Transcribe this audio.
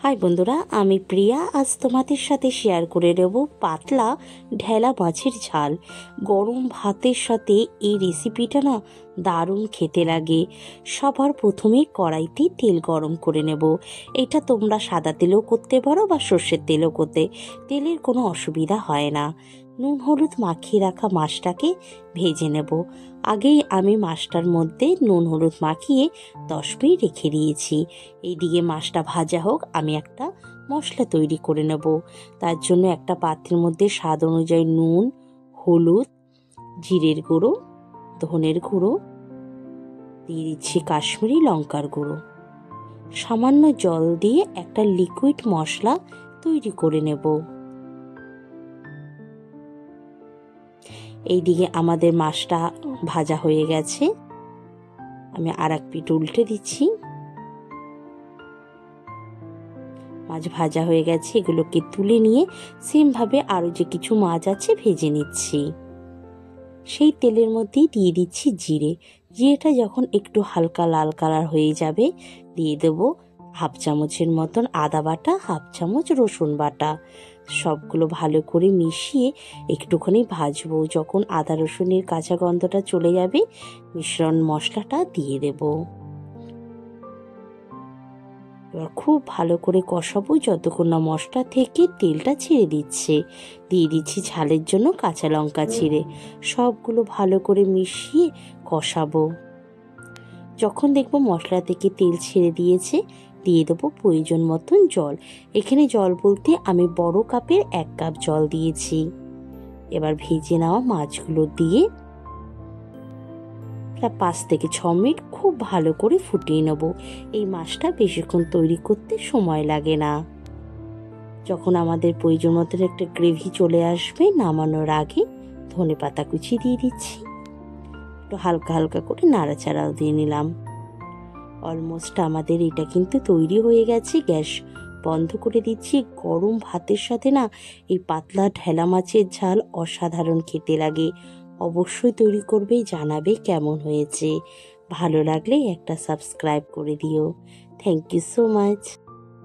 High বন্ধুরা, আমি প্রিয়া। আজ তোমাদের সাথে শেয়ার করে নেব পাতলা ঢেলা মাছের ঝাল। গরম ভাতের সাথে এই রেসিপিটা না দারুণ খেতে লাগে। সবার প্রথমে কড়াইতে তেল গরম করে নেব। এটা তোমরা সাদা তেলেও করতে পারো বা সর্ষের তেলও করতে, তেলের কোনো অসুবিধা হয় না। নুন হলুদ মাখিয়ে রাখা মাছটাকে ভেজে নেব। আগেই আমি মাছটার মধ্যে নুন হলুদ মাখিয়ে 10 মিনিট রেখে দিয়েছি। এইদিকে মাছটা ভাজা হোক, আমি একটা মশলা তৈরি করে নেব। তার জন্য একটা পাত্রের মধ্যে স্বাদ অনুযায়ী নুন, হলুদ, জিরের গুঁড়ো, ধনের গুঁড়ো দিয়ে দিচ্ছি, কাশ্মীরি লঙ্কার গুঁড়ো। সামান্য জল দিয়ে একটা লিকুইড মশলা তৈরি করে নেব। এইদিকে আমাদের মাছটা ভাজা হয়ে গেছে, আমি আর এক পিঠ উল্টে দিচ্ছি। মাছ ভাজা হয়ে গেছে, এগুলোকে তুলে নিয়ে সেমভাবে আরও যে কিছু মাছ আছে ভেজে নিচ্ছি। সেই তেলের মধ্যেই দিয়ে দিচ্ছি জিরে। জিরেটা যখন একটু হালকা লাল কালার হয়ে যাবে, দিয়ে দেবো হাফ চামচের মতন আদা বাটা, হাফ চামচ রসুন বাটা। সবগুলো ভালো করে মিশিয়ে একটুখানি ভাজবো। যখন আদা রসুনের কাঁচা গন্ধটা চলে যাবে, মিশ্রণ মশলাটা দিয়ে দেবো। এবার খুব ভালো করে কষাবো যতক্ষণ না মশলা থেকে তেলটা ছেড়ে দিচ্ছে। দিয়ে দিচ্ছি ঝালের জন্য কাঁচা লঙ্কা চিড়ে। সবগুলো ভালো করে মিশিয়ে কষাবো। যখন দেখবো মশলা থেকে তেল ছেড়ে দিয়েছে, দিয়ে দেবো প্রয়োজন মতন জল। এখানে জল বলতে আমি বড় কাপের 1 কাপ জল দিয়েছি। এবার ভেজে নেওয়া মাছগুলো দিয়ে 5 থেকে 6 মিনিট খুব ভালো করে ফুটিয়ে নেব। এই মাছটা বেশিক্ষণ তৈরি করতে সময় লাগে না। যখন আমাদের প্রয়োজন মতন একটা গ্রেভি চলে আসবে, নামানোর আগে ধনেপাতা কুচি দিয়ে দিচ্ছি। একটু হালকা হালকা করে নাড়াচাড়াও দিয়ে নিলাম। অলমোস্ট আমাদের এটা কিন্তু তৈরি হয়ে গেছে। গ্যাস বন্ধ করে দিচ্ছি। গরম ভাতের সাথে না এই পাতলা ঢেলা মাছের ঝাল অসাধারণ খেতে লাগে। অবশ্যই তৈরি করবে, জানাবে কেমন হয়েছে। ভালো লাগলে একটা সাবস্ক্রাইব করে দিও। Thank you so much.